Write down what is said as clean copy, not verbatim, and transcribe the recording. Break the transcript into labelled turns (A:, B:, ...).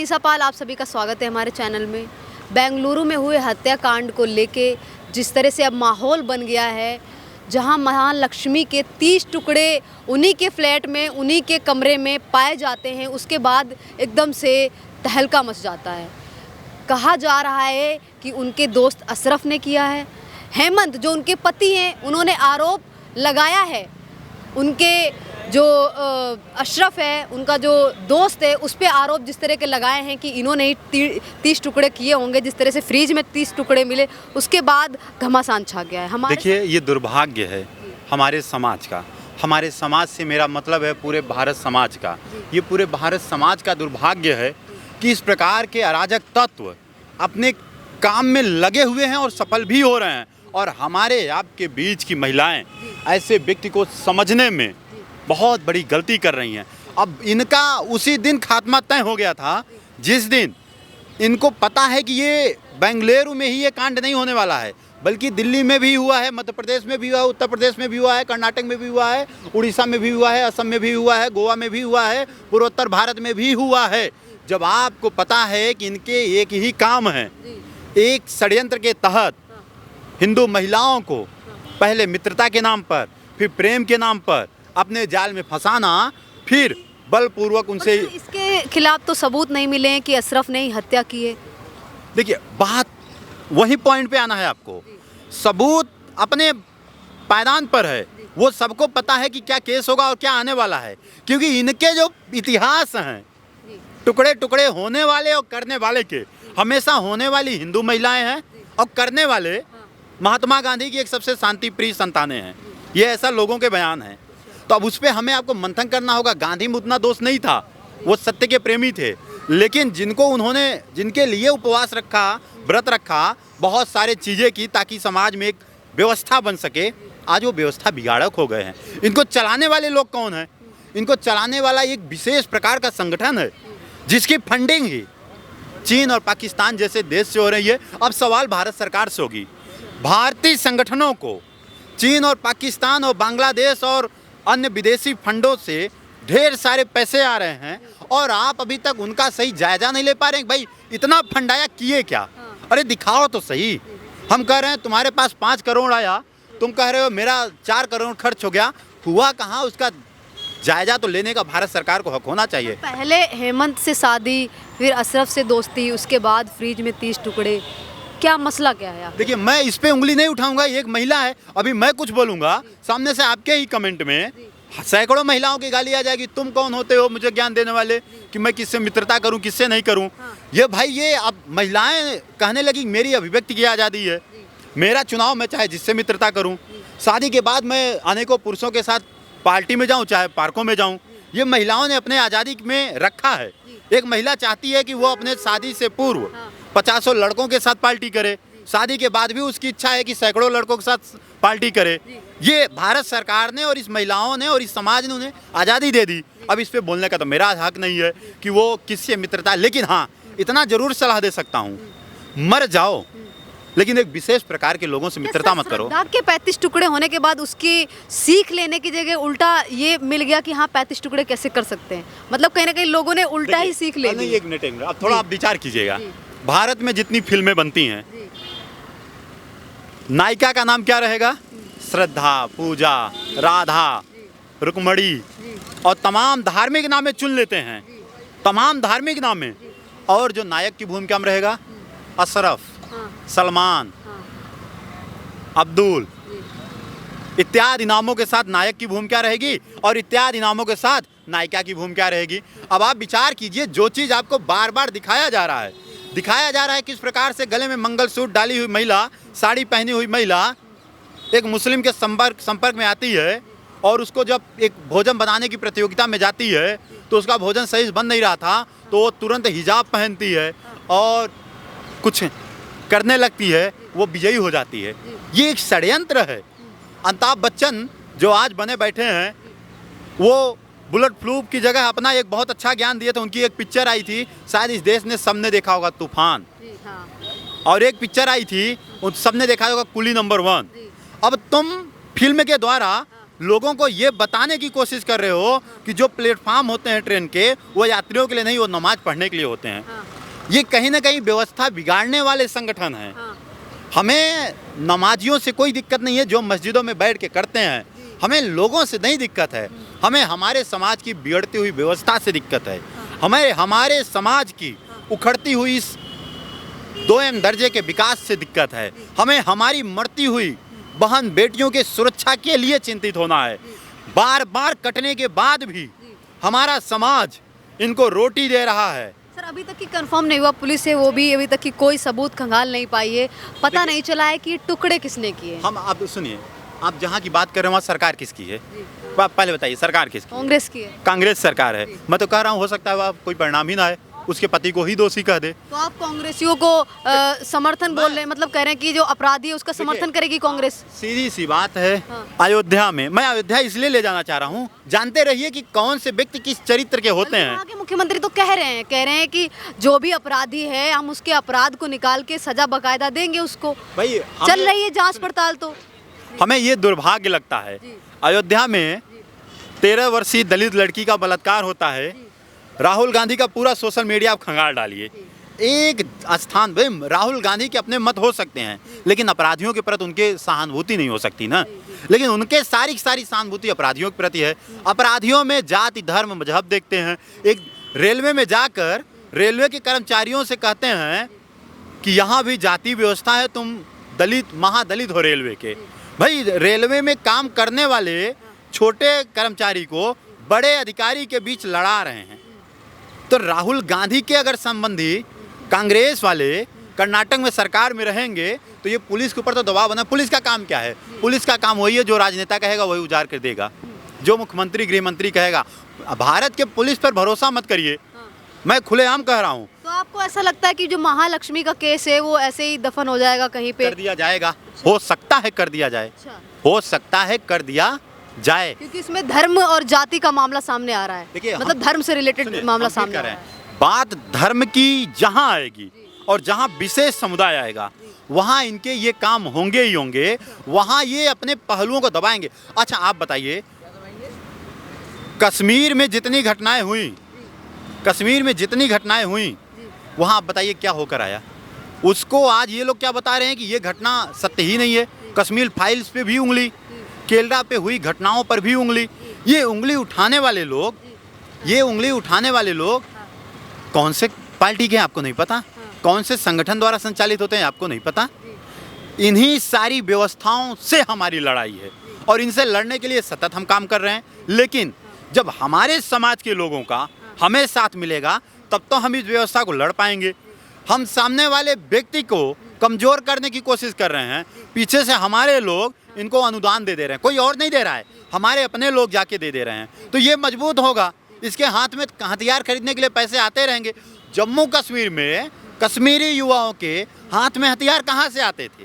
A: मनीषा पाल, आप सभी का स्वागत है हमारे चैनल में। बेंगलुरु में हुए हत्याकांड को लेके जिस तरह से अब माहौल बन गया है, जहां महालक्ष्मी के 30 टुकड़े उन्हीं के फ्लैट में, उन्हीं के कमरे में पाए जाते हैं, उसके बाद एकदम से तहलका मच जाता है। कहा जा रहा है कि उनके दोस्त अशरफ ने किया है। हेमंत जो उनके पति हैं, उन्होंने आरोप लगाया है। उनके जो अशरफ है, उनका जो दोस्त है, उस पर आरोप जिस तरह के लगाए हैं कि इन्होंने ही 30 टुकड़े किए होंगे। जिस तरह से फ्रिज में 30 टुकड़े मिले, उसके बाद घमासान छा गया है हमारे।
B: देखिए, ये दुर्भाग्य है हमारे समाज का। हमारे समाज से मेरा मतलब है पूरे भारत समाज का। ये पूरे भारत समाज का दुर्भाग्य है कि इस प्रकार के अराजक तत्व अपने काम में लगे हुए हैं और सफल भी हो रहे हैं, और हमारे आपके बीच की महिलाएं ऐसे व्यक्ति को समझने में बहुत बड़ी गलती कर रही हैं। अब इनका उसी दिन खात्मा तय हो गया था जिस दिन इनको पता है कि ये बेंगलुरु में ही ये कांड नहीं होने वाला है, बल्कि दिल्ली में भी हुआ है, मध्य प्रदेश में भी हुआ है, उत्तर प्रदेश में भी हुआ है, कर्नाटक में भी हुआ है, उड़ीसा में भी हुआ है, असम में भी हुआ है, गोवा में भी हुआ है, पूर्वोत्तर भारत में भी हुआ है। जब आपको पता है कि इनके एक ही काम है, एक षड्यंत्र के तहत हिंदू महिलाओं को पहले मित्रता के नाम पर, फिर प्रेम के नाम पर अपने जाल में फंसाना, फिर बलपूर्वक उनसे।
A: इसके खिलाफ तो सबूत नहीं मिले हैं कि अशरफ ने ही हत्या की है।
B: देखिए, बात वही पॉइंट पे आना है आपको। सबूत अपने पायदान पर है, वो सबको पता है कि क्या केस होगा और क्या आने वाला है, क्योंकि इनके जो इतिहास हैं टुकड़े टुकड़े होने वाले और करने वाले के, हमेशा होने वाली हिंदू महिलाएं हैं और करने वाले महात्मा गांधी की एक सबसे शांति प्रिय संतानें हैं। ये ऐसा लोगों के बयान हैं। तो अब उस पर हमें आपको मंथन करना होगा। गांधी में उतना दोष नहीं था, वो सत्य के प्रेमी थे, लेकिन जिनके लिए उपवास रखा, व्रत रखा, बहुत सारे चीज़ें की ताकि समाज में एक व्यवस्था बन सके, आज वो व्यवस्था बिगाड़क हो गए हैं। इनको चलाने वाले लोग कौन हैं? इनको चलाने वाला एक विशेष प्रकार का संगठन है जिसकी फंडिंग ही चीन और पाकिस्तान जैसे देश से हो रही है। अब सवाल भारत सरकार से होगी। भारतीय संगठनों को चीन और पाकिस्तान और बांग्लादेश और अन्य विदेशी फंडों से ढेर सारे पैसे आ रहे हैं, और आप अभी तक उनका सही जायजा नहीं ले पा रहे हैं। भाई, इतना फंड आया, किए क्या? अरे दिखाओ तो सही। हम कह रहे हैं तुम्हारे पास 5 करोड़ आया, तुम कह रहे हो मेरा 4 करोड़ खर्च हो गया, हुआ कहाँ? उसका जायजा तो लेने का भारत सरकार को हक होना चाहिए।
A: पहले हेमंत से शादी, फिर अशरफ से दोस्ती, उसके बाद फ्रिज में 30 टुकड़े, क्या मसला क्या है?
B: देखिए, मैं इस पे उंगली नहीं उठाऊंगा, ये एक महिला है। अभी मैं कुछ बोलूंगा, सामने से आपके ही कमेंट में सैकड़ों महिलाओं की गाली आ जाएगी। तुम कौन होते हो मुझे ज्ञान देने वाले कि मैं किससे मित्रता करूं, किससे नहीं करूं? ये भाई, ये अब महिलाएं कहने लगी मेरी अभिव्यक्ति की आज़ादी है, मेरा चुनाव, मैं चाहे जिससे मित्रता करूं। शादी के बाद मैं अनेकों पुरुषों के साथ पार्टी में जाऊं, चाहे पार्कों में जाऊं। ये महिलाओं ने अपने आज़ादी में रखा है। एक महिला चाहती है कि वो अपने शादी से पूर्व 50 लड़कों के साथ पार्टी करे, शादी के बाद भी उसकी इच्छा है कि सैकड़ों लड़कों के साथ पार्टी करे। ये भारत सरकार ने और इस महिलाओं ने और इस समाज ने उन्हें आज़ादी दे दी। अब इस पे बोलने का तो मेरा हक नहीं है कि वो किससे मित्रता, लेकिन हाँ, इतना जरूर सलाह दे सकता हूँ, मर जाओ लेकिन एक विशेष प्रकार के लोगों से मित्रता मत करो।
A: श्रद्धा के 35 टुकड़े होने के बाद उसकी सीख लेने की जगह उल्टा ये मिल गया कि हाँ 35 टुकड़े कैसे कर सकते हैं। मतलब कहीं ना कहीं लोगों ने उल्टा ही सीख ले ली।
B: एक मिनट, अब थोड़ा आप विचार कीजिएगा। भारत में जितनी फिल्में बनती हैं, नायिका का नाम क्या रहेगा? श्रद्धा, पूजा, राधा, रुक्मणी, और तमाम धार्मिक नामें चुन लेते हैं, तमाम धार्मिक नामें। और जो नायक की भूमिका में रहेगा, अशरफ, सलमान, अब्दुल इत्यादि नामों के साथ नायक की भूमिका रहेगी, और इत्यादि नामों के साथ नायिका की भूमिका रहेगी। अब आप विचार कीजिए, जो चीज़ आपको बार बार दिखाया जा रहा है किस प्रकार से गले में मंगलसूत्र डाली हुई महिला, साड़ी पहनी हुई महिला एक मुस्लिम के संपर्क में आती है, और उसको जब एक भोजन बनाने की प्रतियोगिता में जाती है तो उसका भोजन सही से बन नहीं रहा था, तो वो तुरंत हिजाब पहनती है और कुछ करने लगती है, वो विजयी हो जाती है। ये एक षड्यंत्र है। अमिताभ बच्चन जो आज बने बैठे हैं, वो बुलेट प्रूफ की जगह अपना एक बहुत अच्छा ज्ञान दिए थे। उनकी एक पिक्चर आई थी, शायद इस देश ने सबने देखा होगा, तूफान। और एक पिक्चर आई थी, उन सबने देखा होगा, कुली नंबर 1। अब तुम फिल्म के द्वारा लोगों को ये बताने की कोशिश कर रहे हो कि जो प्लेटफार्म होते हैं ट्रेन के वो यात्रियों के लिए नहीं, वो नमाज पढ़ने के लिए होते हैं।
A: हाँ,
B: ये कहीं ना कहीं व्यवस्था बिगाड़ने वाले संगठन हैं।
A: हाँ,
B: हमें नमाजियों से कोई दिक्कत नहीं है जो मस्जिदों में बैठ के करते हैं, हमें लोगों से नहीं दिक्कत है, हमें हमारे समाज की बिगड़ती हुई व्यवस्था से दिक्कत है, हमें हमारे समाज की उखड़ती हुई इस 2M दर्जे के विकास से दिक्कत है, हमें हमारी मरती हुई बहन बेटियों के सुरक्षा के लिए चिंतित होना है। बार बार कटने के बाद भी हमारा समाज इनको रोटी दे रहा है।
A: सर अभी तक की कंफर्म नहीं हुआ, पुलिस है वो भी अभी तक की कोई सबूत खंगाल नहीं पाई है, पता नहीं चला है कि ये टुकड़े किसने किए।
B: हम आप सुनिए, आप जहाँ की बात कर रहे हैं वहाँ सरकार किसकी है? पहले बताइए, सरकार किसकी?
A: कांग्रेस की है।
B: कांग्रेस सरकार है। मैं तो कह रहा हूँ हो सकता है वह कोई परिणाम ही ना आए, उसके पति को ही दोषी कह दे।
A: तो आप कांग्रेसियों को समर्थन बोल रहे हैं, मतलब कह रहे हैं कि जो अपराधी है उसका समर्थन करेगी कांग्रेस।
B: सीधी सी बात है।
A: हाँ।
B: अयोध्या में, मैं अयोध्या इसलिए ले जाना चाह रहा हूँ, जानते रहिए कि कौन से व्यक्ति किस चरित्र के होते हैं।
A: वहाँ के मुख्यमंत्री तो कह रहे हैं कि जो भी अपराधी है हम उसके अपराध को निकाल के सजा बकायदा देंगे उसको।
B: भाई
A: चल रही है जांच पड़ताल। तो
B: हमें ये दुर्भाग्य लगता है, अयोध्या में 13 वर्षीय दलित लड़की का बलात्कार होता है, राहुल गांधी का पूरा सोशल मीडिया आप खंगाल डालिए, एक स्थान भाई राहुल गांधी के अपने मत हो सकते हैं लेकिन अपराधियों के प्रति उनके सहानुभूति नहीं हो सकती ना, लेकिन उनके सारी सहानुभूति अपराधियों के प्रति है। अपराधियों में जाति धर्म मजहब देखते हैं। एक रेलवे में जाकर रेलवे के कर्मचारियों से कहते हैं कि यहाँ भी जाति व्यवस्था है, तुम दलित महादलित हो रेलवे के। भाई रेलवे में काम करने वाले छोटे कर्मचारी को बड़े अधिकारी के बीच लड़ा रहे हैं। तो राहुल गांधी के अगर संबंधी कांग्रेस वाले कर्नाटक में सरकार में रहेंगे तो ये पुलिस के ऊपर तो दबाव बना। पुलिस का काम क्या है? पुलिस का काम वही है जो राजनेता कहेगा वही उजाड़ कर देगा, जो मुख्यमंत्री गृह मंत्री कहेगा। भारत के पुलिस पर भरोसा मत करिए, मैं खुलेआम कह रहा हूँ।
A: तो आपको ऐसा लगता है कि जो महालक्ष्मी का केस है वो ऐसे ही दफन हो जाएगा कहीं पे?
B: कर दिया जाएगा, हो सकता है कर दिया जाए, हो सकता है कर दिया जाए,
A: क्योंकि इसमें धर्म और जाति का मामला सामने आ रहा है।
B: देखिए
A: मतलब धर्म से रिलेटेड मामला सामने आ रहा है।
B: बात धर्म की जहां आएगी और जहां विशेष समुदाय आएगा वहां इनके ये काम होंगे ही होंगे, वहां ये अपने पहलुओं को दबाएंगे। अच्छा आप बताइए, कश्मीर में जितनी घटनाएं हुई वहां आप बताइए क्या होकर आया? उसको आज ये लोग क्या बता रहे हैं कि ये घटना सत्य ही नहीं है। कश्मीर फाइल्स पे भी उंगली, केरला पे हुई घटनाओं पर भी उंगली। ये उंगली उठाने वाले लोग कौन से पार्टी के हैं आपको नहीं पता, कौन से संगठन द्वारा संचालित होते हैं आपको नहीं पता। इन्हीं सारी व्यवस्थाओं से हमारी लड़ाई है और इनसे लड़ने के लिए सतत हम काम कर रहे हैं। लेकिन जब हमारे समाज के लोगों का हमें साथ मिलेगा तब तो हम इस व्यवस्था को लड़ पाएंगे। हम सामने वाले व्यक्ति को कमज़ोर करने की कोशिश कर रहे हैं, पीछे से हमारे लोग इनको अनुदान दे रहे हैं, कोई और नहीं दे रहा है, हमारे अपने लोग जाके दे रहे हैं। तो ये मजबूत होगा, इसके हाथ में हथियार खरीदने के लिए पैसे आते रहेंगे। जम्मू कश्मीर में कश्मीरी युवाओं के हाथ में हथियार कहाँ से आते थे?